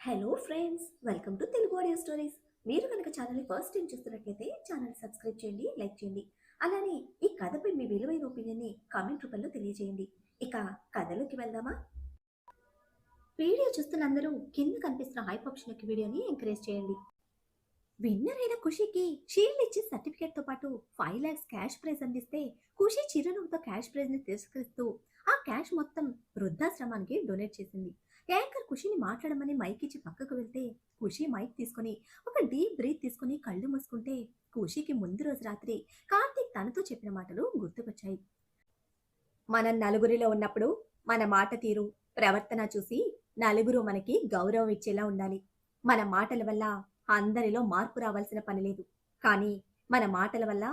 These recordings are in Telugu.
Hello friends, welcome to Telugu audio stories. మీరు కనుక ఛానల్ని ఫస్ట్ టైం చూస్తున్నట్లయితే ఛానల్ సబ్స్క్రైబ్ చేయండి, లైక్ చేయండి. అలానే ఈ కథపై మీ విలువైన ఒపీనియన్ని కామెంట్ రూపంలో తెలియజేయండి. ఇక కథలోకి వెళ్దామా? వీడియో చూస్తున్న అందరూ కింద కనిపిస్తున్న హైప్ ఆప్షన్కి వీడియోని ఎంకరేజ్ చేయండి. విన్నర్ అయిన ఖుషీకి షీల్డ్ ఇచ్చి సర్టిఫికేట్ తో పాటు 5 lakhs క్యాష్ ప్రైజ్ అందిస్తే ఖుషీ చిరునవ్వుతో క్యాష్ ప్రైజ్ ని తిరస్కరిస్తూ ఆ క్యాష్ మొత్తం వృద్ధాశ్రమానికి డొనేట్ చేసింది. యాంకర్ ఖుషిని మాట్లాడమని మైక్ ఇచ్చి పక్కకు వెళ్తే ఖుషి మైక్ తీసుకొని ఒక డీప్ బ్రీత్ తీసుకొని కళ్ళు మూసుకుంటే ఖుషికి ముందు రోజు రాత్రి కార్తీక్ తనతో చెప్పిన మాటలు గుర్తుకొచ్చాయి. మనం నలుగురిలో ఉన్నప్పుడు మన మాట తీరు, ప్రవర్తన చూసి నలుగురు మనకి గౌరవం ఇచ్చేలా ఉండాలి. మన మాటల వల్ల అందరిలో మార్పు రావాల్సిన పని లేదు. కానీ మన మాటల వల్ల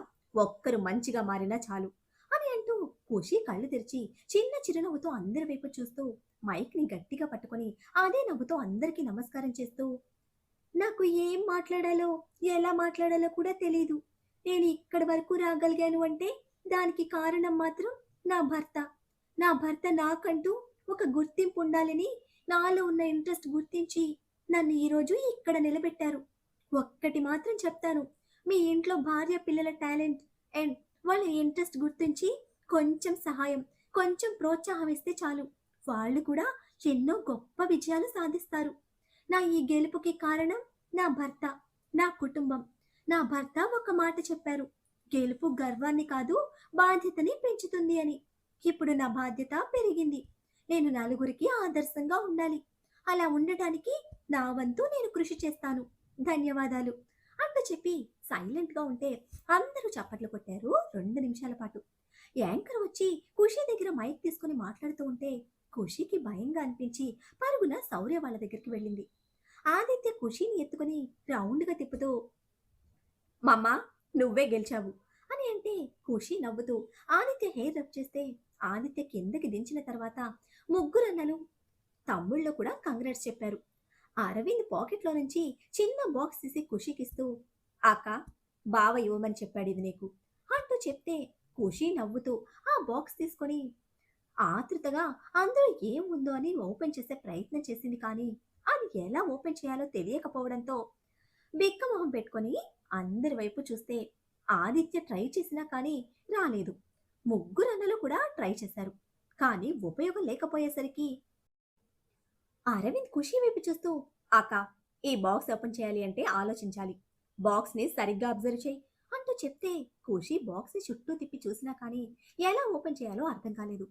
ఒక్కరు మంచిగా మారినా చాలు అని అంటూ ఖుషి కళ్ళు తెరిచి చిన్న చిరునవ్వుతో అందరి వైపు చూస్తూ మైక్ని గట్టిగా పట్టుకొని అదే నవ్వుతో అందరికీ నమస్కారం చేస్తూ, నాకు ఏం మాట్లాడాలో ఎలా మాట్లాడాలో కూడా తెలీదు. నేను ఇక్కడి వరకు రాగలిగాను అంటే దానికి కారణం మాత్రం నా భర్త. నా భర్త నాకంటూ ఒక గుర్తింపు ఉండాలని నాలో ఉన్న ఇంట్రెస్ట్ గుర్తించి నన్ను ఈరోజు ఇక్కడ నిలబెట్టారు. ఒక్కటి మాత్రం చెప్తాను, మీ ఇంట్లో భార్య పిల్లల టాలెంట్ అండ్ వాళ్ళ ఇంట్రెస్ట్ గుర్తించి కొంచెం సహాయం, కొంచెం ప్రోత్సాహం ఇస్తే చాలు. వాళ్ళు కూడా ఎన్నో గొప్ప విజయాలు సాధిస్తారు. నా ఈ గెలుపుకి కారణం నా భర్త, నా కుటుంబం. నా భర్త ఒక మాట చెప్పారు, గెలుపు గర్వాన్ని కాదు బాధ్యతని పెంచుతుంది అని. ఇప్పుడు నా బాధ్యత పెరిగింది. నేను నలుగురికి ఆదర్శంగా ఉండాలి. అలా ఉండటానికి నా వంతు నేను కృషి చేస్తాను. ధన్యవాదాలు అంటూ చెప్పి సైలెంట్గా ఉంటే అందరూ చప్పట్లు కొట్టారు 2 నిమిషాల పాటు. యాంకర్ వచ్చి ఖుషి దగ్గర మైక్ తీసుకుని మాట్లాడుతూ ఉంటే ఖుషికి భయంగా అనిపించి పరుగున శౌర్య వాళ్ళ దగ్గరికి వెళ్ళింది. ఆదిత్య ఖుషిని ఎత్తుకుని రౌండ్గా తిప్పుతూ, మమ్మా నువ్వే గెలిచావు అని అంటే ఖుషి నవ్వుతూ ఆదిత్య హెయిర్ రబ్ చేస్తే ఆదిత్య కిందకి దించిన తర్వాత ముగ్గురన్నలు తమ్ముళ్ళు కూడా కంగ్రాట్స్ చెప్పారు. అరవింద్ పాకెట్లో నుంచి చిన్న బాక్స్ తీసి ఖుషికిస్తూ, అక్క బావ ఇవ్వమని చెప్పాడు ఇది నీకు అంటూ చెప్తే ఖుషి నవ్వుతూ ఆ బాక్స్ తీసుకొని ఆతృతగా అందులో ఏం ఉందో అని ఓపెన్ చేసే ప్రయత్నం చేసింది. కానీ అది ఎలా ఓపెన్ చేయాలో తెలియకపోవడంతో బిక్క మొహం పెట్టుకొని అందరి వైపు చూస్తే ఆదిత్య ట్రై చేసినా కానీ రాలేదు. ముగ్గురు అన్నలు కూడా ట్రై చేశారు, కానీ ఉపయోగం లేకపోయేసరికి అరవింద్ ఖుషి వైపు చూస్తూ, అక్క ఈ బాక్స్ ఓపెన్ చేయాలి అంటే ఆలోచించాలి. బాక్స్ ని సరిగ్గా అబ్జర్వ్ చేయి అంటూ చెప్తే ఖుషి బాక్స్ ని చుట్టూ తిప్పి చూసినా కానీ ఎలా ఓపెన్ చేయాలో అర్థం కాలేదు.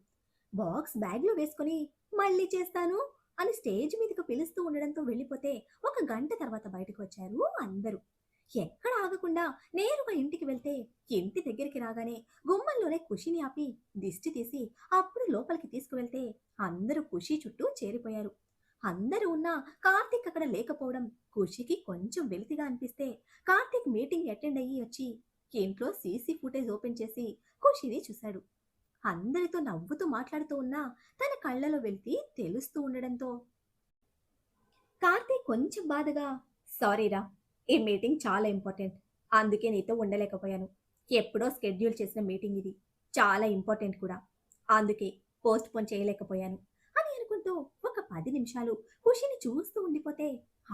బాక్స్ బ్యాగ్ లో వేసుకుని మళ్ళీ చేస్తాను అని స్టేజ్ మీదకు పిలుస్తూ ఉండడంతో వెళ్ళిపోతే 1 గంట తర్వాత బయటకు వచ్చారు అందరూ. ఎక్కడ ఆగకుండా నేరుగా ఇంటికి వెళ్తే ఇంటి దగ్గరికి రాగానే గుమ్మంలోనే ఖుషిని ఆపి దిష్టి తీసి అప్పుడు లోపలికి తీసుకువెళ్తే అందరూ ఖుషి చుట్టూ చేరిపోయారు. అందరూ ఉన్నా కార్తీక్ అక్కడ లేకపోవడం ఖుషికి కొంచెం వెలితిగా అనిపిస్తే కార్తీక్ మీటింగ్ అటెండ్ అయ్యి వచ్చి ఇంట్లో సీసీ ఫుటేజ్ ఓపెన్ చేసి ఖుషిని చూశాడు. అందరితో నవ్వుతూ మాట్లాడుతూ ఉన్నా తన కళ్ళలో వెలితి తెలుస్తూ ఉండడంతో కార్తీక్ కొంచెం బాధగా, సారీరా, ఈ మీటింగ్ చాలా ఇంపార్టెంట్, అందుకే నీతో ఉండలేకపోయాను. ఎప్పుడో స్కెడ్యూల్ చేసిన మీటింగ్ ఇది, చాలా ఇంపార్టెంట్ కూడా, అందుకే పోస్ట్ పోన్ చేయలేకపోయాను అని అనుకుంటూ ఒక 10 నిమిషాలు ఖుషిని చూస్తూ ఉండిపోతే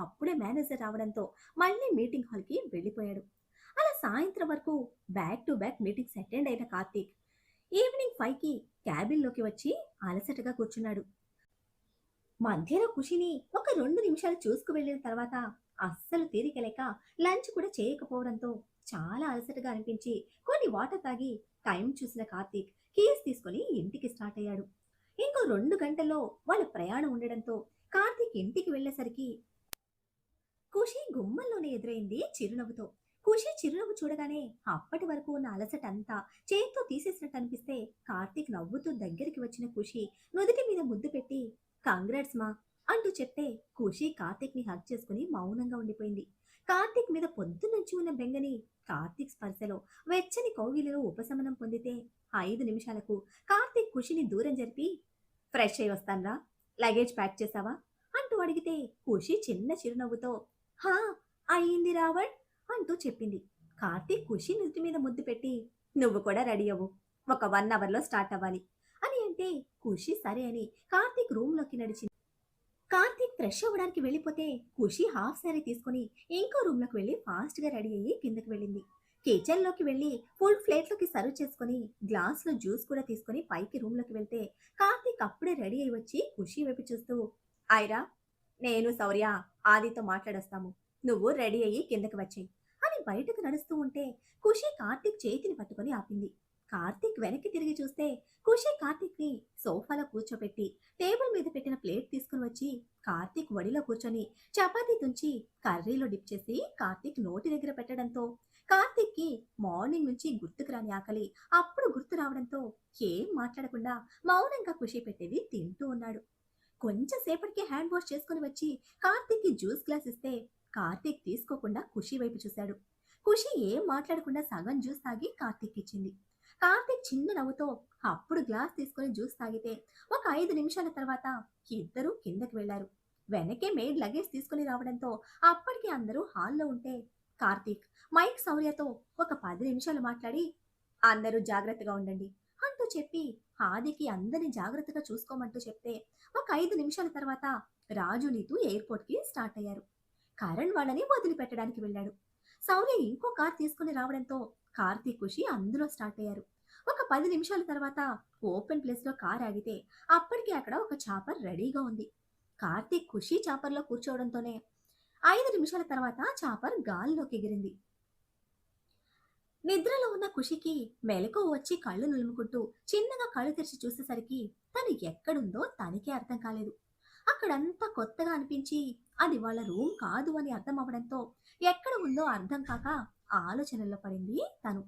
అప్పుడే మేనేజర్ రావడంతో మళ్ళీ మీటింగ్ హాల్కి వెళ్ళిపోయాడు. అలా సాయంత్రం వరకు back to back meetings attend అయిన కార్తీక్ ఈవినింగ్ 5కి క్యాబిన్లోకి వచ్చి అలసటగా కూర్చున్నాడు. మధ్యలో ఖుషిని ఒక 2 నిమిషాలు చూసుకు వెళ్ళిన తర్వాత అస్సలు తీరికలేక లంచ్ కూడా చేయకపోవడంతో చాలా అలసటగా అనిపించి కొన్ని వాటర్ తాగి టైం చూసిన కార్తీక్ కీస్ తీసుకొని ఇంటికి స్టార్ట్ అయ్యాడు. ఇంకో 2 గంటల్లో వాళ్ళ ప్రయాణం ఉండడంతో కార్తీక్ ఇంటికి వెళ్ళేసరికి ఖుషి గుమ్మంలోనే ఎదురైంది చిరునవ్వుతో. ఖుషి చిరునవ్వు చూడగానే అప్పటి వరకు ఉన్న అలసట అంతా చేత్తో తీసేసినట్టు అనిపిస్తే కార్తీక్ నవ్వుతూ దగ్గరికి వచ్చిన ఖుషి నుదుటి మీద ముద్దు పెట్టి కంగ్రాట్స్ మా అంటూ చెప్తే ఖుషి కార్తీక్ ని హగ్ చేసుకుని మౌనంగా ఉండిపోయింది. కార్తీక్ మీద పొద్దునుంచి ఉన్న బెంగని కార్తీక్ స్పర్శలో వెచ్చని కౌగిలిలో ఉపశమనం పొందితే 5 నిమిషాలకు కార్తీక్ ఖుషిని దూరం జరిపి, ఫ్రెష్ అయి వస్తాన్రా, లగేజ్ ప్యాక్ చేసావా అంటూ అడిగితే ఖుషి చిన్న చిరునవ్వుతో హా అయ్యింది రావణ్ అంటూ చెప్పింది. కార్తీక్ ఖుషి నుదుటి మీద ముద్దు పెట్టి, నువ్వు కూడా రెడీ అవ్వు, ఒక 1 అవర్లో స్టార్ట్ అవ్వాలి అని అంటే ఖుషి సరే అని కార్తీక్ రూమ్ లోకి నడిచింది. కార్తీక్ ఫ్రెష్ అవ్వడానికి వెళ్ళిపోతే ఖుషి హాఫ్ శారీ తీసుకుని ఇంకో రూమ్లోకి వెళ్ళి ఫాస్ట్గా రెడీ అయ్యి కిందకి వెళ్ళింది. కిచెన్లోకి వెళ్ళి ఫుల్ ప్లేట్లోకి సర్వ్ చేసుకుని గ్లాస్లో జ్యూస్ కూడా తీసుకుని పైకి రూమ్లోకి వెళ్తే కార్తీక్ అప్పుడే రెడీ అయి వచ్చి ఖుషి వైపు చూస్తూ, ఐరా, నేను శౌర్య ఆదితో మాట్లాడొస్తాము, నువ్వు రెడీ అయ్యి కిందకి వచ్చేయి అని బయటకు నడుస్తూ ఉంటే ఖుషి కార్తీక్ చేతిని పట్టుకొని ఆపింది. కార్తీక్ వెనక్కి తిరిగి చూస్తే ఖుషి కార్తీక్ ని సోఫాలో కూర్చోపెట్టి టేబుల్ మీద పెట్టిన ప్లేట్ తీసుకుని వచ్చి కార్తీక్ వడిలో కూర్చొని చపాతీ తుంచి కర్రీలో డిప్ చేసి కార్తీక్ నోటి దగ్గర పెట్టడంతో కార్తీక్ కి మార్నింగ్ నుంచి గుర్తుకు రాని ఆకలి అప్పుడు గుర్తు రావడంతో ఏం మాట్లాడకుండా మౌనంగా ఖుషి పెట్టేది తింటూ ఉన్నాడు. కొంచెం సేపటికి హ్యాండ్ వాష్ చేసుకుని వచ్చి కార్తీక్ కి జ్యూస్ గ్లాస్ ఇస్తే కార్తీక్ తీసుకోకుండా ఖుషి వైపు చూశాడు. ఖుషి ఏం మాట్లాడకుండా సగం జ్యూస్ తాగి కార్తీక్ ఇచ్చింది. కార్తీక్ చిన్న నవ్వుతో అప్పుడు గ్లాస్ తీసుకుని జ్యూస్ తాగితే ఒక 5 నిమిషాల తర్వాత ఇద్దరూ కిందకి వెళ్లారు. వెనకే మెయిడ్ లగేజ్ తీసుకుని రావడంతో అప్పటికి అందరూ హాల్లో ఉంటే కార్తీక్ మైక్ శౌర్యతో ఒక 10 నిమిషాలు మాట్లాడి అందరూ జాగ్రత్తగా ఉండండి అంటూ చెప్పి ఆదికి అందరిని జాగ్రత్తగా చూసుకోమంటూ చెప్తే ఒక 5 నిమిషాల తర్వాత రాజు నీతు ఎయిర్పోర్ట్ కి స్టార్ట్ అయ్యారు. కరణ్ వాళ్ళని వదిలిపెట్టడానికి వెళ్ళాడు. శౌర్య ఇంకో కార్ తీసుకుని రావడంతో కార్తీక్ ఖుషి అందులో స్టార్ట్ అయ్యారు. ఒక 10 నిమిషాల తర్వాత ఓపెన్ ప్లేస్ లో కార్ ఆగితే అప్పటికి అక్కడ ఒక చాపర్ రెడీగా ఉంది. కార్తీక్ ఖుషి చాపర్లో కూర్చోవడంతోనే 5 నిమిషాల తర్వాత చాపర్ గాల్లోకి ఎగిరింది. నిద్రలో ఉన్న ఖుషికి మెలకువ వచ్చి కళ్ళు నులుముకుంటూ చిన్నగా కళ్ళు తెరిచి చూసేసరికి తను ఎక్కడుందో తనకే అర్థం కాలేదు. అక్కడంతా కొత్తగా అనిపించి అది వాళ్ళ రూమ్ కాదు అని అర్థం అవ్వడంతో ఎక్కడ ఉందో అర్థం కాక ఆలోచనల్లో పడింది తను.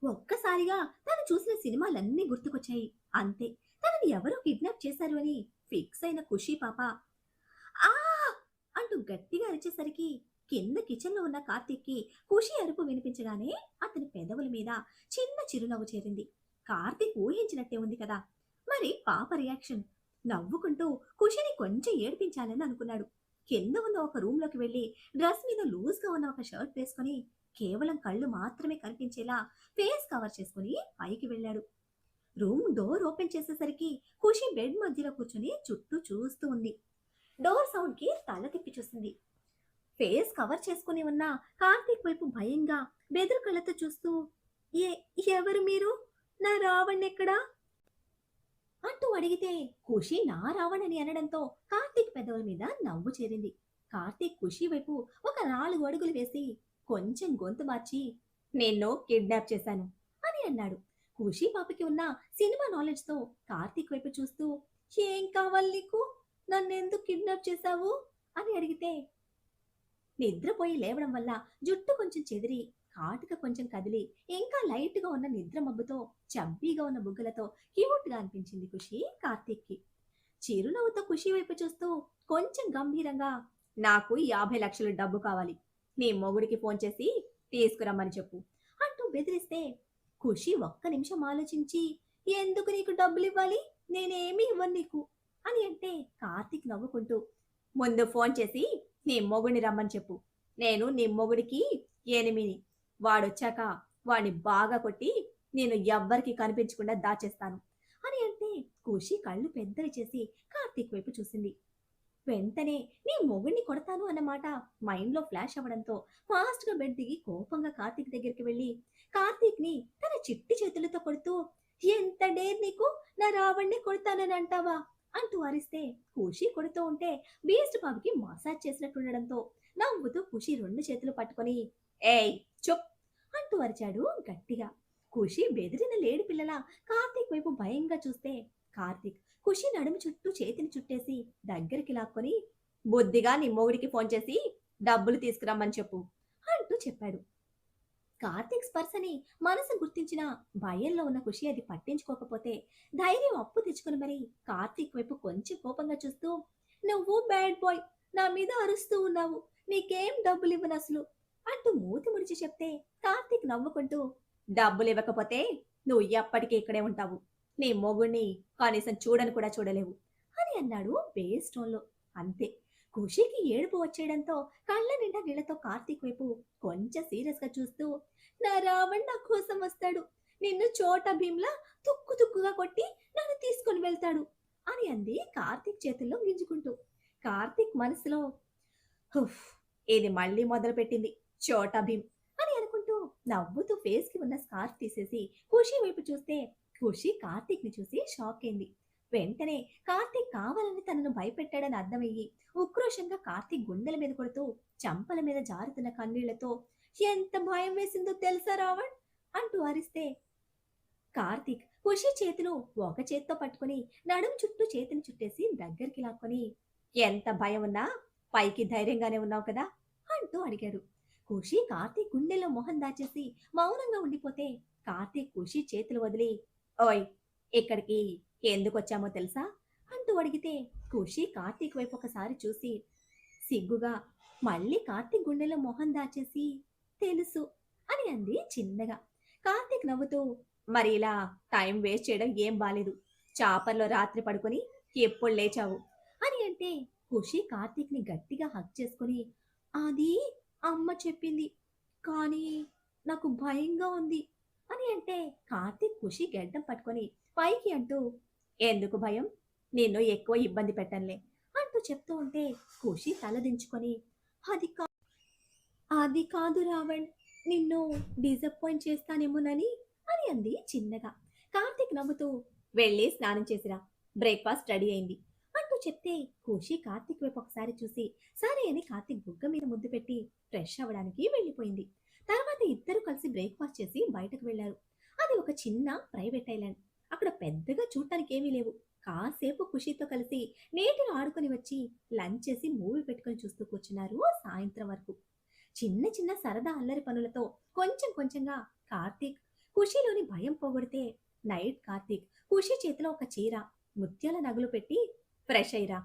ఒక్కసారిగా తను చూసిన సినిమాలన్నీ గుర్తుకొచ్చాయి. అంతే, తనని ఎవరో కిడ్నాప్ చేశారు అని ఫిక్స్ అయిన ఖుషి పాప ఆ అంటూ గట్టిగా అరిచేసరికి కింద కిచెన్ లో ఉన్న కార్తీక్ కి ఖుషి అరుపు వినిపించగానే అతని పెదవుల మీద చిన్న చిరునవ్వు చేరింది. కార్తీక్ ఊహించినట్టే ఉంది కదా, మరి పాప రియాక్షన్. నవ్వుకుంటూ ఖుషిని కొంచెం ఏడిపించాలని అనుకున్నాడు. కింద ఉన్న ఒక రూమ్ లోకి వెళ్లి డ్రెస్ మీద లూజ్ గా ఉన్న ఒక షర్ట్ వేసుకుని కేవలం కళ్ళు మాత్రమే కనిపించేలా ఫేస్ కవర్ చేసుకుని పైకి వెళ్ళాడు. రూమ్ డోర్ ఓపెన్ చేసేసరికి ఖుషి బెడ్ మధ్యలో కూర్చొని చుట్టూ చూస్తూ ఉంది. డోర్ సౌండ్ కి తల తిప్పి చూసింది. ఫేస్ కవర్ చేసుకుని ఉన్న కార్తీక్ వైపు భయంగా బెదురు కళ్ళతో చూస్తూ, ఏ ఎవరు మీరు, నా రావణ్ ఎక్కడా అంటూ అడిగితే ఖుషి నా రావణ్ అని అనడంతో కార్తీక్ పెదవుల మీద నవ్వు చేరింది. కార్తీక్ ఖుషి వైపు ఒక 4 అడుగులు వేసి కొంచెం గొంతు మార్చి నిన్ను కిడ్నాప్ చేశాను అని అన్నాడు. ఖుషి పాపకి ఉన్న సినిమా నాలెడ్జ్ తో కార్తీక్ వైపు చూస్తూ, ఏం కావాలి నీకు, నన్నెందుకు కిడ్నాప్ చేశావు అని అడిగితే నిద్రపోయి లేవడం వల్ల జుట్టు కొంచెం చెదిరి కాటుక కొంచెం కదిలి ఇంకా లైట్ గా ఉన్న నిద్ర మబ్బుతో చబ్బీగా ఉన్న బుగ్గలతో క్యూట్ గా అనిపించింది ఖుషి కార్తీక్ కి. చిరునవ్వుతో ఖుషి వైపు చూస్తూ కొంచెం గంభీరంగా, నాకు 50 లక్షల డబ్బు కావాలి, నీ మొగుడికి ఫోన్ చేసి తీసుకురమ్మని చెప్పు అంటూ బెదిరిస్తే ఖుషి ఒక్క నిమిషం ఆలోచించి, ఎందుకు నీకు డబ్బులు ఇవ్వాలి, నేనేమీ ఇవ్వను నీకు అని అంటే కార్తీక్ నవ్వుకుంటూ, ముందు ఫోన్ చేసి నీ మొగుడిని రమ్మని చెప్పు, నేను నీ మొగుడికి ఎనిమిని, వాడొచ్చాక వాడిని బాగా కొట్టి నేను ఎవ్వరికి కనిపించకుండా దాచేస్తాను అని అంటే ఖుషి కళ్ళు పెద్దవి చేసి కార్తీక్ వైపు చూసింది. వెంటనే నీ మొగుడిని కొడతాను అన్నమాట మైండ్ లో ఫ్లాష్ అవ్వడంతో ఫాస్ట్ గా బెడ్ దిగి కోపంగా కార్తీక్ దగ్గరికి వెళ్లి కార్తీక్ ని తన చిట్టి చేతులతో కొడుతూ, ఎంత డేర్ నీకు, నా రావణ్ణి కొడతానని అంటావా అంటూ అరిస్తే ఖుషి కొడుతూ ఉంటే బీస్ట్ బాబుకి మసాజ్ చేసినట్టుండడంతో నవ్వుతూ ఖుషి 2 చేతులు పట్టుకొని ఏయ్ చుప్ అంటూ అరిచాడు గట్టిగా. ఖుషి బెదిరిన లేడి పిల్లల కార్తీక్ వైపు భయంగా చూస్తే కార్తీక్ ఖుషి నడుము చుట్టూ చేతిని చుట్టేసి దగ్గరికి లాక్కొని, బుద్ధిగా నీ మొగుడికి ఫోన్ చేసి డబ్బులు తీసుకురమ్మని చెప్పు అంటూ చెప్పాడు. కార్తీక్ స్పర్శని మనసు గుర్తించిన భయంలో ఉన్న ఖుషి అది పట్టించుకోకపోతే ధైర్యం అప్పు తెచ్చుకుని మరి కార్తీక్ వైపు కొంచెం కోపంగా చూస్తూ, నువ్వు బ్యాడ్ బాయ్, నా మీద అరుస్తూ ఉన్నావు, నీకేం డబ్బులు ఇవ్వను అసలు అంటూ మూతి ముడిచి చెప్తే కార్తీక్ నవ్వుకుంటూ, డబ్బులు ఇవ్వకపోతే నువ్వు ఎప్పటికీ ఇక్కడే ఉంటావు, నీ మొగుణ్ణి కనీసం చూడని కూడా చూడలేవు అని అన్నాడు బేస్ టోన్లో. అంతే, ఖుషికి ఏడుపు వచ్చేయడంతో కళ్ళ నిండా నీళ్లతో కార్తీక్ వైపు కొంచెం సీరియస్ గా చూస్తూ, నా రావణ్ నా కోసం వస్తాడు, నిన్ను చోట భీమ్లా తుక్కు తుక్కుగా కొట్టి నన్ను తీసుకొని వెళ్తాడు అని అంది కార్తీక్ చేతుల్లో గింజుకుంటూ. కార్తీక్ మనసులో హుఫ్! ఇది మళ్ళీ మొదలుపెట్టింది చోటా భీమ్ అని అనుకుంటూ నవ్వుతూ ఫేస్‌కి ఉన్న స్కార్ఫ్ తీసేసి ఖుషి వైపు చూస్తే ఖుషి కార్తీక్‌ని చూసి షాక్ అయింది. వెంటనే కార్తీక్ కావాలని తనను భయపెట్టాడని అర్థమయ్యి ఉక్రోషంగా కార్తీక్ గుండెల మీద కొడుతూ చెంపల మీద జారుతున్న కన్నీళ్లతో ఎంత భయం వేసిందో తెలుసా రావణ్ అంటూ అరిస్తే కార్తీక్ ఖుషి చేతులు ఒక చేత్తో పట్టుకుని నడుం చుట్టూ చేతిని చుట్టేసి దగ్గరికి లాక్కొని ఎంత భయం ఉన్నా పైకి ధైర్యంగానే ఉన్నావు కదా అంటూ అడిగాడు. ఖుషి కార్తీక్ గుండెల్లో మొహం దాచేసి మౌనంగా ఉండిపోతే కార్తీక్ ఖుషి చేతులు వదిలి ఓయ్ ఇక్కడికి ఎందుకు వచ్చామో తెలుసా అంటూ అడిగితే ఖుషి కార్తీక్ వైపు ఒకసారి చూసి సిగ్గుగా మళ్ళీ కార్తీక్ గుండెలో మొహం దాచేసి తెలుసు అని అంది చిన్నగా. కార్తీక్ నవ్వుతూ మరి ఇలా టైం వేస్ట్ చేయడం ఏం బాలేదు. చాపర్లో రాత్రి పడుకొని ఎప్పుడు లేచావు అని అంటే ఖుషి కార్తీక్ని గట్టిగా హక్ చేసుకుని అది అమ్మ చెప్పింది కానీ నాకు భయంగా ఉంది అని అంటే కార్తీక్ ఖుషి గెడ్డం పట్టుకొని పైకి అంటూ ఎందుకు భయం, నిన్ను ఎక్కువ ఇబ్బంది పెట్టనులే అంటూ చెప్తూ ఉంటే ఖుషి తలదించుకొని అది అది కాదు రావణ్, నిన్ను డిసప్పాయింట్ చేస్తానేమోనని అని అంది చిన్నగా. కార్తీక్ నవ్వుతూ వెళ్ళి స్నానం చేసిరా, బ్రేక్ఫాస్ట్ రెడీ అయింది అంటూ చెప్తే ఖుషి కార్తీక్ వైపు ఒకసారి చూసి సరే అని కార్తీక్ బుగ్గ మీద ముద్దు పెట్టి ఫ్రెష్ అవ్వడానికి వెళ్ళిపోయింది. తర్వాత ఇద్దరు కలిసి బ్రేక్ఫాస్ట్ చేసి బయటకు వెళ్లారు. అది ఒక చిన్న ప్రైవేట్ ఐలాండ్. అక్కడ పెద్దగా చూడటానికి ఏమీ లేవు. కాసేపు ఖుషితో కలిసి నీటిలో ఆడుకొని వచ్చి లంచ్ చేసి మూవీ పెట్టుకొని చూస్తూ కూర్చున్నారు సాయంత్రం వరకు. చిన్న చిన్న సరదా అల్లరి పనులతో కొంచెం కొంచెంగా కార్తీక్ ఖుషీలోని భయం పోగొడితే నైట్ కార్తీక్ ఖుషి చేతిలో ఒక చీర ముత్యాల నగలు పెట్టి ఫ్రెష్ అయ్యిరా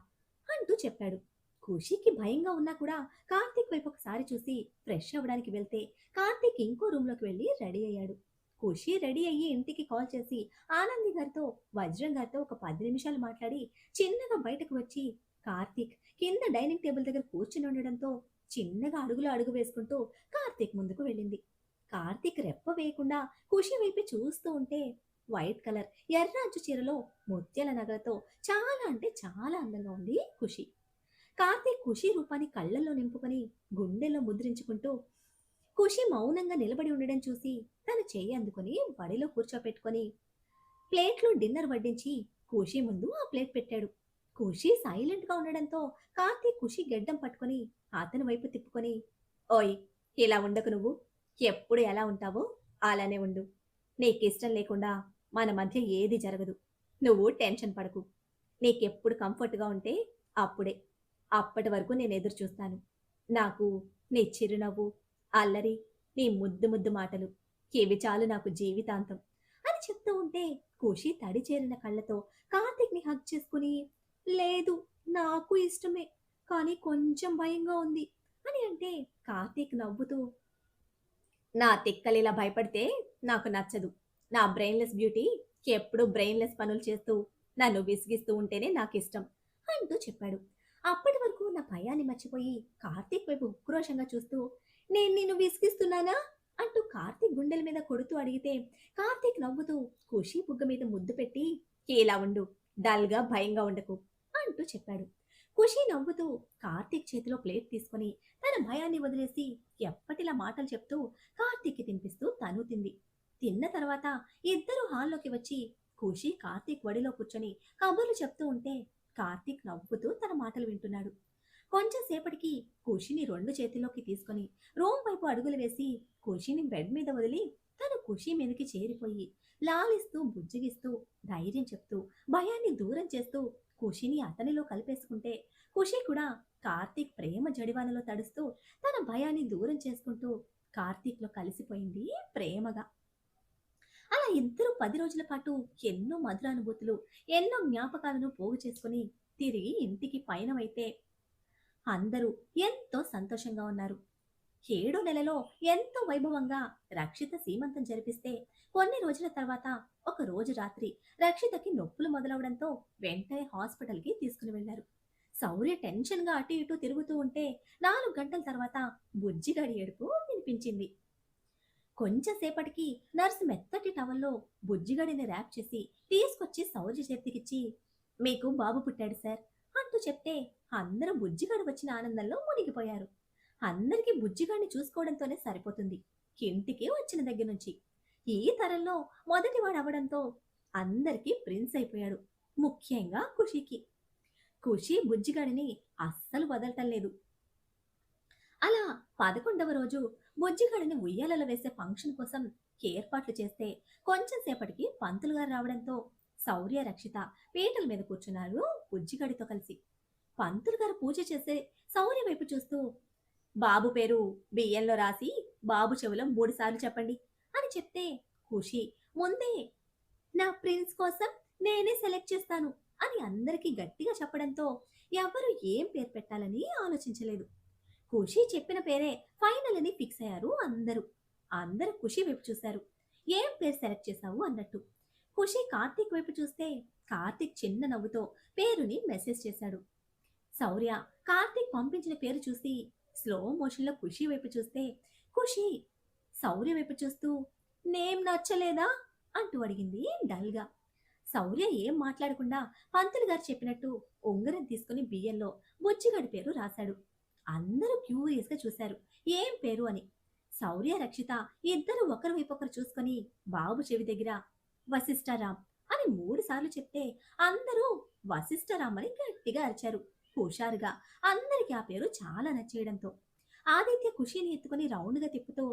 అంటూ చెప్పాడు. ఖుషికి భయంగా ఉన్నా కూడా కార్తీక్ వైపు ఒకసారి చూసి ఫ్రెష్ అవ్వడానికి వెళ్తే కార్తీక్ ఇంకో రూమ్లోకి వెళ్ళి రెడీ అయ్యాడు. ఖుషి రెడీ అయ్యి ఇంటికి కాల్ చేసి ఆనంది గారితో వజ్రం గారితో ఒక 10 నిమిషాలు మాట్లాడి చిన్నగా బయటకు వచ్చి కార్తీక్ కింద డైనింగ్ టేబుల్ దగ్గర కూర్చుని ఉండడంతో చిన్నగా అడుగులో అడుగు వేసుకుంటూ కార్తీక్ ముందుకు వెళ్ళింది. కార్తీక్ రెప్ప వేయకుండా ఖుషి వైపు చూస్తూ ఉంటే వైట్ కలర్ ఎర్ర అంచు చీరలో ముత్యాల నగలతో చాలా అంటే చాలా అందంగా ఉంది ఖుషి. కార్తీక్ ఖుషి రూపాన్ని కళ్ళల్లో నింపుకొని గుండెల్లో ముద్రించుకుంటూ ఖుషి మౌనంగా నిలబడి ఉండడం చూసి తన చెయ్యి అందుకొని బడిలో కూర్చోపెట్టుకొని ప్లేట్లో డిన్నర్ వడ్డించి ఖుషి ముందు ఆ ప్లేట్ పెట్టాడు. ఖుషి సైలెంట్ గా ఉండడంతో కార్తీక్ ఖుషి గెడ్డం పట్టుకొని అతని వైపు తిప్పుకొని ఓయ్ ఇలా ఉండకు నువ్వు, ఎప్పుడు ఎలా ఉంటావో అలానే ఉండు. నీకిష్టం లేకుండా మన మధ్య ఏది జరగదు. నువ్వు టెన్షన్ పడకు. నీకెప్పుడు కంఫర్ట్గా ఉంటే అప్పుడే, అప్పటి వరకు నేను ఎదురు చూస్తాను. నాకు నీ చిరునవ్వు, అల్లరి, నీ ముద్దు ముద్దు మాటలు ఇవి చాలు నాకు జీవితాంతం అని చెప్తూ ఉంటే ఖుషి తడి చేరిన కళ్ళతో కార్తీక్ని హగ్ చేసుకుని లేదు నాకు ఇష్టమే కానీ కొంచెం భయంగా ఉంది అని అంటే కార్తీక్ నవ్వుతూ నా తిక్కలిలా భయపడితే నాకు నచ్చదు. నా బ్రెయిన్‌లెస్ బ్యూటీ ఎప్పుడూ బ్రెయిన్‌లెస్ పనులు చేస్తూ నన్ను విసిగిస్తూ ఉంటేనే నాకిష్టం అంటూ చెప్పాడు. అప్పటి వరకు ఉన్న భయాన్ని మర్చిపోయి కార్తీక్ వైపు ఉక్రోషంగా చూస్తూ నేను నిన్ను విసిగిస్తున్నానా అంటూ కార్తీక్ గుండెల మీద కొడుతూ అడిగితే కార్తీక్ నవ్వుతూ ఖుషి బుగ్గ మీద ముద్దు పెట్టి ఇలా ఉండు, డల్‌గా భయంగా ఉండకు అంటూ చెప్పాడు. ఖుషి నవ్వుతూ కార్తీక్ చేతిలో ప్లేట్ తీసుకొని తన భయాన్ని వదిలేసి ఎప్పటిలా మాటలు చెప్తూ కార్తీక్‌కి తినిపిస్తూ తను తింది. తిన్న తర్వాత ఇద్దరు హాల్లోకి వచ్చి ఖుషి కార్తీక్ ఒడిలో కూర్చొని కబుర్లు చెప్తూ ఉంటే కార్తీక్ నవ్వుతూ తన మాటలు వింటున్నాడు. కొంచెం సేపటికి ఖుషిని 2 చేతుల్లోకి తీసుకొని రూమ్ వైపు అడుగులు వేసి ఖుషిని బెడ్ మీద వదిలి తను ఖుషి మీదకి చేరిపోయి లాలిస్తూ బుజ్జిగిస్తూ ధైర్యం చెప్తూ భయాన్ని దూరం చేస్తూ ఖుషిని అతనిలో కలిపేసుకుంటే ఖుషి కూడా కార్తీక్ ప్రేమ జడివానలో తడుస్తూ తన భయాన్ని దూరం చేసుకుంటూ కార్తీక్‌లో కలిసిపోయింది ప్రేమగా. అలా ఇద్దరు 10 రోజుల పాటు ఎన్నో మధురానుభూతులు, ఎన్నో జ్ఞాపకాలను పోగు చేసుకుని తిరిగి ఇంటికి పయనమైతే అందరూ ఎంతో సంతోషంగా ఉన్నారు. 7 నెలలో ఎంతో వైభవంగా రక్షిత సీమంతం జరిపిస్తే కొన్ని రోజుల తర్వాత ఒక రోజు రాత్రి రక్షితకి నొప్పులు మొదలవడంతో వెంటనే హాస్పిటల్‌కి తీసుకుని వెళ్లారు. శౌర్య టెన్షన్‌గా అటు ఇటు తిరుగుతూ ఉంటే 4 గంటల తర్వాత బుజ్జిగాడి ఏడుపు వినిపించింది. కొంచెం సేపటికి నర్సు మెత్తటి టవల్లో బుజ్జిగాడిని ర్యాప్ చేసి తీసుకొచ్చి శౌర్య చేతికిచ్చి మీకు బాబు పుట్టాడు సార్ అంటూ చెప్తే అందరూ బుజ్జిగాడు వచ్చిన ఆనందంలో మునిగిపోయారు. అందరికీ బుజ్జిగాడిని చూసుకోవడంతోనే సరిపోతుంది ఇంటికి వచ్చిన దగ్గర నుంచి. ఈ తరంలో మొదటివాడు అవడంతో అందరికీ ప్రిన్స్ అయిపోయాడు. ముఖ్యంగా ఖుషీకి. ఖుషీ బుజ్జిగాడిని అస్సలు వదలటం లేదు. అలా 11వ రోజు బుజ్జిగాడిని ఉయ్యాలలో వేసే ఫంక్షన్ కోసం ఏర్పాట్లు చేస్తే కొంచెం సేపటికి పంతులు గారు రావడంతో శౌర్య, రక్షిత పీటల మీద కూర్చున్నారు బుజ్జిగాడితో కలిసి. పంతులు గారు పూజ చేసే శౌర్య వైపు చూస్తూ, బాబు పేరు బియ్యంలో రాసి బాబు చెవిలో 3 సార్లు చెప్పండి అని చెప్తే, ఖుషి ముందే నా ప్రిన్స్ కోసం నేనే సెలెక్ట్ చేస్తాను అని అందరికీ గట్టిగా చెప్పడంతో ఎవరు ఏం పేరు పెట్టాలని ఆలోచించలేదు. ఖుషి చెప్పిన పేరే ఫైనల్ అని ఫిక్స్ అయ్యారు అందరూ. అందరూ ఖుషి వైపు చూశారు. ఏం పేరు సెలెక్ట్ చేశావు అన్నట్టు. ఖుషి కార్తీక్ వైపు చూస్తే కార్తీక్ చిన్న నవ్వుతో పేరుని మెసేజ్ చేశాడు. శౌర్య కార్తీక్ పంపించిన పేరు చూసి స్లో మోషన్లో ఖుషి వైపు చూస్తే ఖుషి శౌర్య వైపు చూస్తూ నేమ్ నచ్చలేదా అంటూ అడిగింది డల్గా. శౌర్య ఏం మాట్లాడకుండా పంతులు గారు చెప్పినట్టు ఉంగరం తీసుకుని బియ్యంలో బుజ్జిగాడి పేరు రాశాడు. అందరూ క్యూరియస్ గా చూశారు ఏం పేరు అని. శౌర్య, రక్షిత ఇద్దరు ఒకరి వైపు ఒకరు చూసుకొని బాబు చెవి దగ్గర వశిష్ఠరామ్ అని 3 సార్లు చెప్తే అందరూ వశిష్ఠరామ్ అని గట్టిగా అరిచారు. హుషారుగా అందరికి ఆ పేరు చాలా నచ్చేయడంతో ఆదిత్య ఖుషిని ఎత్తుకుని రౌండ్గా తిప్పుతూ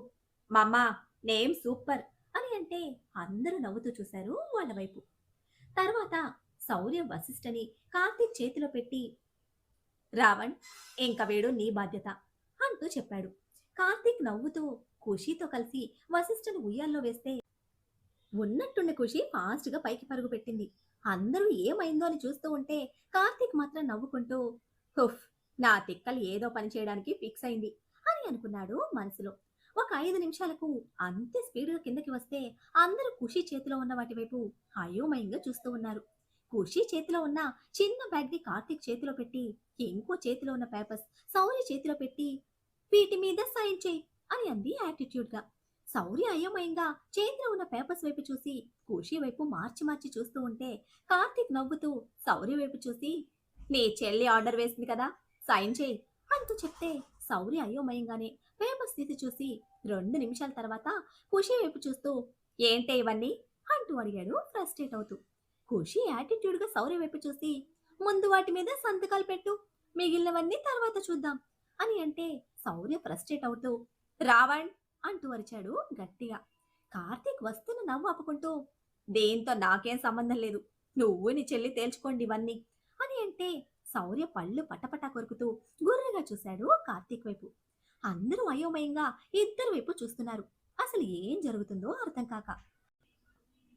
మమ్మా నేమ్ సూపర్ అని అంటే అందరూ నవ్వుతూ చూశారు వాళ్ళ వైపు. తర్వాత శౌర్య వశిష్ఠని కార్తీక్ చేతిలో పెట్టి రావణ్ ఇంక వీడు నీ బాధ్యత అంటూ చెప్పాడు. కార్తీక్ నవ్వుతూ ఖుషితో కలిసి వశిష్ఠను ఉయ్యాల్లో వేస్తే ఉన్నట్టుండి ఖుషి ఫాస్ట్ గా పైకి పరుగు పెట్టింది. అందరూ ఏమైందో అని చూస్తూ ఉంటే కార్తీక్ మాత్రం నవ్వుకుంటూ హుఫ్ నా తిక్కలు ఏదో పని చేయడానికి ఫిక్స్ అయింది అని అనుకున్నాడు మనసులో. ఒక 5 నిమిషాలకు అంతే స్పీడ్గా కిందకి వస్తే అందరూ ఖుషి చేతిలో ఉన్న వాటి వైపు అయోమయంగా చూస్తూ ఉన్నారు. ఖుషి చేతిలో ఉన్న చిన్న బ్యాగ్ ని కార్తీక్ చేతిలో పెట్టి ఇంకో చేతిలో ఉన్న పేపర్స్ శౌర్య చేతిలో పెట్టి వీటి మీద సైన్ చేయి అని అంది యాటిట్యూడ్ గా. శౌర్య అయోమయంగా చేతిలో ఉన్న పేపర్స్ వైపు చూసి ఖుషి వైపు మార్చి మార్చి చూస్తూ ఉంటే కార్తీక్ నవ్వుతూ శౌర్య వైపు చూసి నీ చెల్లి ఆర్డర్ వేసింది కదా సైన్ చేయి అంటూ చెప్తే శౌర్య అయోమయంగానే పేపర్స్ తీసి చూసి 2 నిమిషాల తర్వాత ఖుషి వైపు చూస్తూ ఏంటే ఇవన్నీ అంటూ అడిగాడు ఫ్రస్ట్రేట్ అవుతూ. ఖుషి యాటిట్యూడ్ గా శౌర్య వైపు చూసి ముందు వాటి మీద సంతకాలు పెట్టు మిగిలినవన్నీ తర్వాత చూద్దాం అని అంటే శౌర్య ఫ్రస్ట్రేట్ అవుతూ రావణ్ అంటూ అరిచాడు గట్టిగా. కార్తీక్ వస్తున్న నవ్వు ఆపుకుంటూ దేంతో నాకేం సంబంధం లేదు నువ్వు నీ చెల్లి తేల్చుకోండి ఇవన్నీ అని అంటే శౌర్య పళ్ళు పటపటా కొరుకుతూ గుర్రగా చూశాడు కార్తీక్ వైపు. అందరూ అయోమయంగా ఇద్దరు వైపు చూస్తున్నారు. అసలు ఏం జరుగుతుందో అర్థం కాక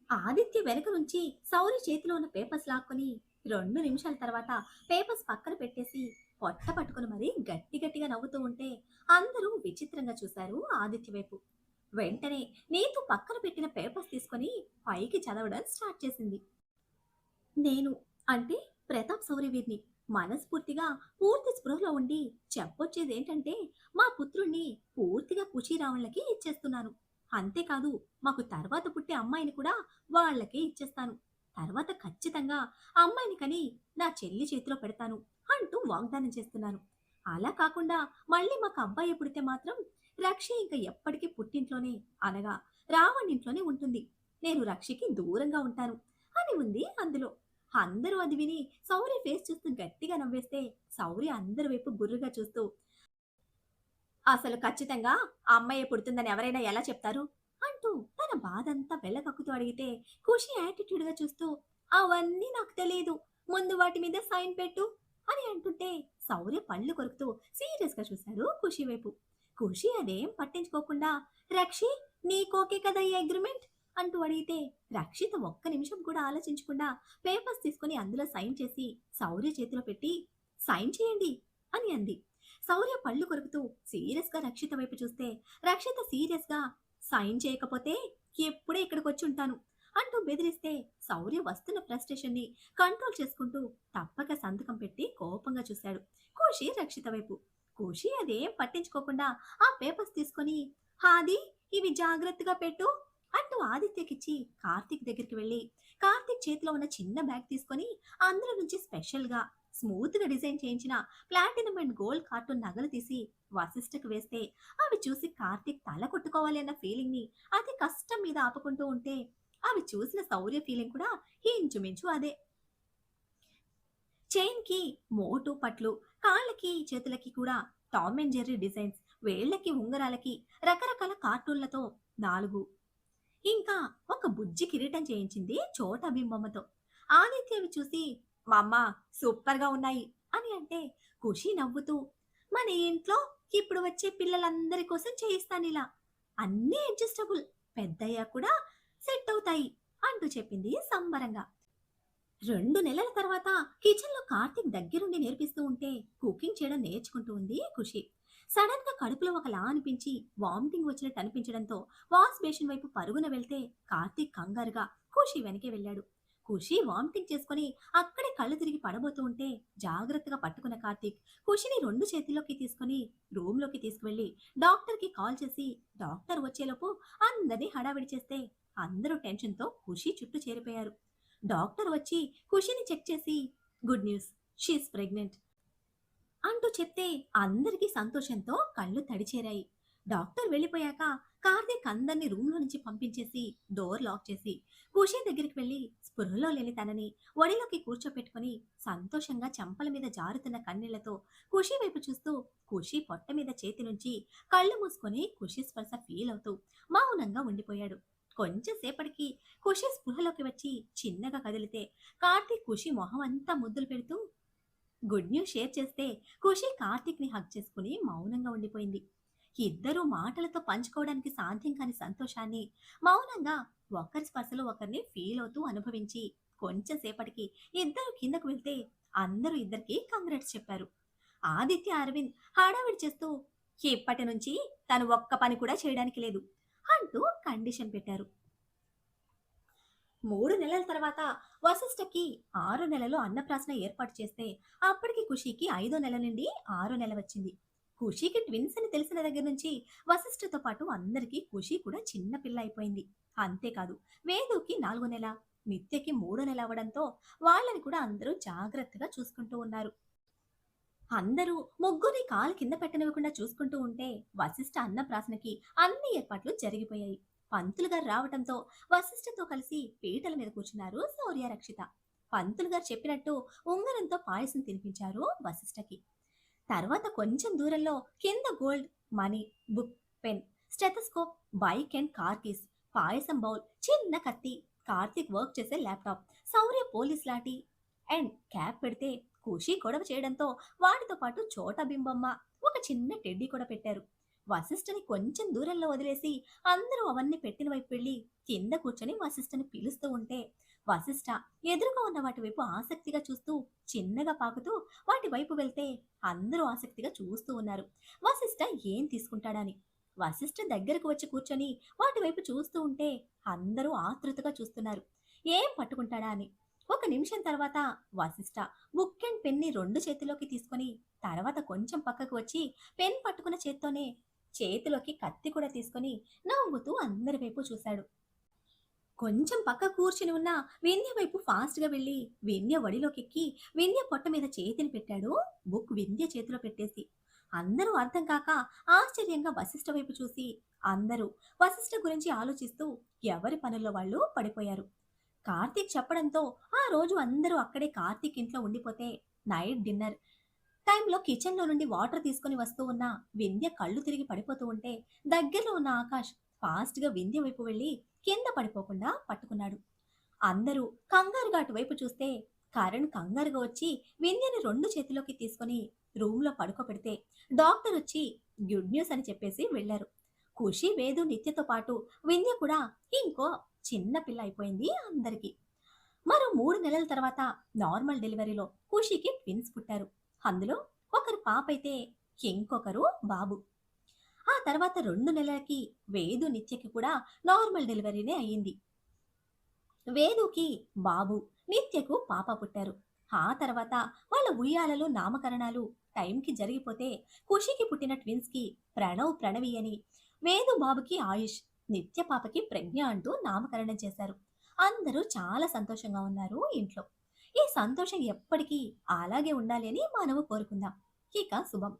ఆదిత్య వెనక నుంచి శౌర్య చేతిలో ఉన్న పేపర్స్ లాక్కొని 2 నిమిషాల తర్వాత పేపర్స్ పక్కన పెట్టేసి పొట్ట పట్టుకుని మరీ గట్టి గట్టిగా నవ్వుతూ ఉంటే అందరూ విచిత్రంగా చూశారు ఆదిత్య వైపు. వెంటనే నీతు పక్కన పెట్టిన పేపర్స్ తీసుకొని పైకి చదవడం స్టార్ట్ చేసింది. నేను అంటే ప్రతాప్ శౌర్యవీర్ని మనస్ఫూర్తిగా పూర్తి స్పృహలో ఉండి చెప్పొచ్చేది ఏంటంటే మా పుత్రుణ్ణి పూర్తిగా కుషీరావుళ్ళకి ఇచ్చేస్తున్నాను. అంతేకాదు మాకు తర్వాత పుట్టే అమ్మాయిని కూడా వాళ్ళకే ఇచ్చేస్తాను. తర్వాత ఖచ్చితంగా అమ్మాయిని కని నా చెల్లి చేతిలో పెడతాను అంటూ వాగ్దానం చేస్తున్నాను. అలా కాకుండా మళ్ళీ మాకు అబ్బాయి పుడితే మాత్రం రక్షి ఇంకా ఎప్పటికీ పుట్టింట్లోనే అనగా రావణ్ ఇంట్లోనే ఉంటుంది. నేను రక్షికి దూరంగా ఉంటాను అని ఉంది అందులో. అందరూ అది విని శౌర్య ఫేస్ చూస్తూ గట్టిగా నవ్వేస్తే శౌర్య అందరి వైపు గుర్రుగా చూస్తూ అసలు ఖచ్చితంగా ఆ అమ్మాయి పుడుతుందని ఎవరైనా ఎలా చెప్తారు అంటూ తన బాధంతా వెళ్ళకక్కుతూ అడిగితే ఖుషి యాటిట్యూడ్ గా చూస్తూ అవన్నీ నాకు తెలియదు ముందు వాటి మీద సైన్ పెట్టు అని అంటుంటే శౌర్య పళ్ళు కొరుకుతూ సీరియస్ గా చూశాడు ఖుషి వైపు. ఖుషి అదేం పట్టించుకోకుండా రక్షి నీకోకే కదా ఈ అగ్రిమెంట్ అంటూ అడిగితే రక్షిత ఒక్క నిమిషం కూడా ఆలోచించకుండా పేపర్స్ తీసుకుని అందులో సైన్ చేసి శౌర్య చేతిలో పెట్టి సైన్ చేయండి అని అంది. శౌర్య పళ్ళు కొరుకుతూ సీరియస్ గా రక్షిత వైపు చూస్తే రక్షిత సీరియస్ గా సైన్ చేయకపోతే ఎప్పుడే ఇక్కడికి వచ్చి ఉంటాను అంటూ బెదిరిస్తే శౌర్య వస్తున్న ఫ్రస్ట్రేషన్ ని కంట్రోల్ చేసుకుంటూ తప్పక సంతకం పెట్టి కోపంగా చూశాడు ఖుషి రక్షిత వైపు. ఖుషి అదేం పట్టించుకోకుండా ఆ పేపర్స్ తీసుకొని హాది ఇవి జాగ్రత్తగా పెట్టు అంటూ ఆదిత్యకిచ్చి కార్తీక్ దగ్గరికి వెళ్ళి కార్తీక్ చేతిలో ఉన్న చిన్న బ్యాగ్ తీసుకొని అందులో నుంచి స్పెషల్ గా స్మూత్ గా డిజైన్ చేయించిన ప్లాటినం అండ్ గోల్డ్ కార్టూన్ నగలు తీసి వశిష్ఠకు వేస్తే అవి చూసి కార్తీక్ తల కొట్టుకోవాలి అన్న ఫీలింగ్ ని అతి కష్టం మీద ఆపుకుంటూ ఉంటే అవి చూసిన శౌర్య ఫీలింగ్ కూడా ఇంచుమించు అదే. చైన్ కి మోటు పట్లు, కాళ్ళకి చేతులకి కూడా టామ్ అండ్ జెర్రీ డిజైన్స్, వేళ్లకి ఉంగరాలకి రకరకాల కార్టూన్లతో 4, ఇంకా ఒక బుజ్జి కిరీటం చేయించింది చోటా బింబమ్మతో. ఆదిత్యవి చూసి మా అమ్మ సూపర్ గా ఉన్నాయి అని అంటే ఖుషి నవ్వుతూ మన ఇంట్లో ఇప్పుడు వచ్చే పిల్లలందరి కోసం చేయిస్తానిలా, అన్నీ అడ్జస్టబుల్, పెద్దయ్యా కూడా సెట్ అవుతాయి అంటూ చెప్పింది సంబరంగా. 2 నెలల తర్వాత కిచెన్ లో కార్తీక్ దగ్గరుండి నేర్పిస్తూ ఉంటే కుకింగ్ చేయడం నేర్చుకుంటూ ఉంది ఖుషి. సడన్ గా కడుపులో ఒకలా అనిపించి వామిటింగ్ వచ్చినట్టు అనిపించడంతో వాష్ బేసిన్ వైపు పరుగున వెళ్తే కార్తీక్ కంగారుగా ఖుషి వెనకే వెళ్ళాడు. ఖుషి వామిటింగ్ చేసుకుని అక్కడే కళ్ళు తిరిగి పడబోతూ ఉంటే జాగ్రత్తగా పట్టుకున్న కార్తీక్ ఖుషిని 2 చేతుల్లోకి తీసుకుని రూమ్ లోకి తీసుకువెళ్లి డాక్టర్ కి కాల్ చేసి డాక్టర్ వచ్చేలోపు అందరినీ హడావిడి చేస్తే అందరూ టెన్షన్ తో ఖుషి చుట్టూ చేరిపోయారు. డాక్టర్ వచ్చి ఖుషిని చెక్ చేసి గుడ్ న్యూస్, షీఈస్ ప్రెగ్నెంట్ అంటూ చెప్తే అందరికీ సంతోషంతో కళ్ళు తడిచేరాయి. డాక్టర్ వెళ్ళిపోయాక కార్తీక్ అందరినీ రూమ్ లో నుంచి పంపించేసి డోర్ లాక్ చేసి ఖుషి దగ్గరికి వెళ్లి స్పృహలో లేని తనని ఒడిలోకి కూర్చోపెట్టుకుని సంతోషంగా చెంపల మీద జారుతున్న కన్నీళ్లతో ఖుషి వైపు చూస్తూ ఖుషి పొట్ట మీద చేతి నుంచి కళ్ళు మూసుకొని ఖుషి స్పర్శ ఫీల్ అవుతూ మౌనంగా ఉండిపోయాడు. కొంచెం సేపటికి ఖుషి స్పృహలోకి వచ్చి చిన్నగా కదిలితే కార్తీక్ ఖుషి మొహం అంతా ముద్దులు పెడుతూ గుడ్ న్యూస్ షేర్ చేస్తే ఖుషి కార్తీక్ ని హగ్ చేసుకుని మౌనంగా ఉండిపోయింది. ఇద్దరూ మాటలతో పంచుకోవడానికి సాధ్యం కాని సంతోషాన్ని మౌనంగా ఒకరి స్పర్శలో ఒకరిని ఫీల్ అవుతూ అనుభవించి కొంచెం సేపటికి ఇద్దరు కిందకు వెళ్తే అందరూ ఇద్దరికి కంగ్రాట్స్ చెప్పారు. ఆదిత్య అరవింద్ హడావిడి చేస్తూ ఇప్పటి నుంచి తను ఒక్క పని కూడా చేయడానికి లేదు అంటూ కండిషన్ పెట్టారు. 3 నెలల తర్వాత వశిష్ఠకి 6 నెలలు అన్నప్రాసన ఏర్పాటు చేస్తే అప్పటికి ఖుషికి 5వ నెల నుండి 6వ నెల వచ్చింది. ఖుషికి ట్విన్స్ అని తెలిసిన దగ్గర నుంచి వశిష్ఠతో పాటు అందరికీ ఖుషి కూడా చిన్న పిల్ల అయిపోయింది. అంతేకాదు వేదుకి 4వ నెల, నిత్యకి 3వ నెల అవ్వడంతో వాళ్ళని కూడా అందరూ జాగ్రత్తగా చూసుకుంటూ ఉన్నారు. అందరూ ముగ్గురి కాలు కింద పెట్టనివ్వకుండా చూసుకుంటూ ఉంటే వశిష్ఠ అన్నప్రాసనకి అన్ని ఏర్పాట్లు జరిగిపోయాయి. పంతులు గారు రావటంతో వశిష్ఠతో కలిసి పీటల మీద కూర్చున్నారు శౌర్య, రక్షిత. పంతులు గారు చెప్పినట్టు ఉంగరంతో పాయసం తినిపించారు వశిష్ఠకి. తర్వాత కొంచెం దూరంలో కింద gold, money, book, pen, stethoscope, bike and car keys, payasam bowl, చిన్న కత్తి, కార్తీక్ వర్క్ చేసే laptop, Shaurya police lathi and cap పెడితే ఖుషి గొడవ చేయడంతో వాటితో పాటు చోటా బింబమ్మ, ఒక చిన్న టెడ్డీ కూడా పెట్టారు. వశిష్ఠని కొంచెం దూరంలో వదిలేసి అందరూ అవన్నీ పెట్టిన వైపు వెళ్లి కింద కూర్చొని వశిష్ఠని పిలుస్తూ ఉంటే వశిష్ఠ ఎదురుగా ఉన్న వాటి వైపు ఆసక్తిగా చూస్తూ చిన్నగా పాకుతూ వాటి వైపు వెళ్తే అందరూ ఆసక్తిగా చూస్తూ ఉన్నారు వశిష్ఠ ఏం తీసుకుంటాడని. వశిష్ఠ దగ్గరకు వచ్చి కూర్చొని వాటి వైపు చూస్తూ ఉంటే అందరూ ఆతృతగా చూస్తున్నారు ఏం పట్టుకుంటాడా అని. 1 నిమిషం తర్వాత వశిష్ఠ బుక్ అండ్ పెన్ని 2 చేతిలోకి తీసుకొని తర్వాత కొంచెం పక్కకు వచ్చి పెన్ పట్టుకున్న చేత్తోనే చేతిలోకి కత్తి కూడా తీసుకొని నవ్వుతూ అందరి వైపు చూశాడు. కొంచెం పక్క కూర్చుని ఉన్న వింధ్య వైపు ఫాస్ట్ గా వెళ్లి వింధ్య వడిలోకెక్కి వింధ్య పొట్ట మీద చేతిని పెట్టాడు బుక్ వింధ్య చేతిలో పెట్టేసి. అందరూ అర్థం కాక ఆశ్చర్యంగా వశిష్ఠ వైపు చూసి అందరూ వశిష్ఠ గురించి ఆలోచిస్తూ ఎవరి పనుల్లో వాళ్ళు పడిపోయారు. కార్తీక్ చెప్పడంతో ఆ రోజు అందరూ అక్కడే కార్తీక్ ఇంట్లో ఉండిపోతే నైట్ డిన్నర్ టైంలో కిచెన్ లో నుండి వాటర్ తీసుకుని వస్తూ ఉన్న వింధ్య కళ్ళు తిరిగి పడిపోతూ ఉంటే దగ్గరలో ఉన్న ఆకాష్ ఫాస్ట్ గా వింధ్య వైపు వెళ్లి కింద పడిపోకుండా పట్టుకున్నాడు. అందరూ కంగారుగా అటువైపు చూస్తే కరణ్ కంగారుగా వచ్చి వింధ్యని 2 చేతిలోకి తీసుకుని రూమ్ లో పడుకోబెడితే డాక్టర్ వచ్చి గుడ్ న్యూస్ అని చెప్పేసి వెళ్లారు. ఖుషి, వేదు, నిత్యతో పాటు వింధ్య కూడా ఇంకో చిన్న పిల్ల అయిపోయింది అందరికి. మరో 3 నెలల తర్వాత నార్మల్ డెలివరీలో ఖుషికి ట్విన్స్ పుట్టారు. అందులో ఒకరు పాప అయితే ఇంకొకరు బాబు. ఆ తర్వాత 2 నెలలకి వేదు, నిత్యకి కూడా నార్మల్ డెలివరీనే అయ్యింది. వేదుకి బాబు, నిత్యకు పాప పుట్టారు. ఆ తర్వాత వాళ్ళ ఉయ్యాలలో నామకరణాలు టైంకి జరిగిపోతే ఖుషికి పుట్టిన ట్విన్స్ కి ప్రణవ్, ప్రణవి అని, వేదు బాబుకి ఆయుష్, నిత్య పాపకి ప్రజ్ఞ అంటూ నామకరణం చేశారు. అందరూ చాలా సంతోషంగా ఉన్నారు ఇంట్లో. ఈ సంతోషం ఎప్పటికీ అలాగే ఉండాలి అని మనము కోరుకుందాం. ఇక శుభం.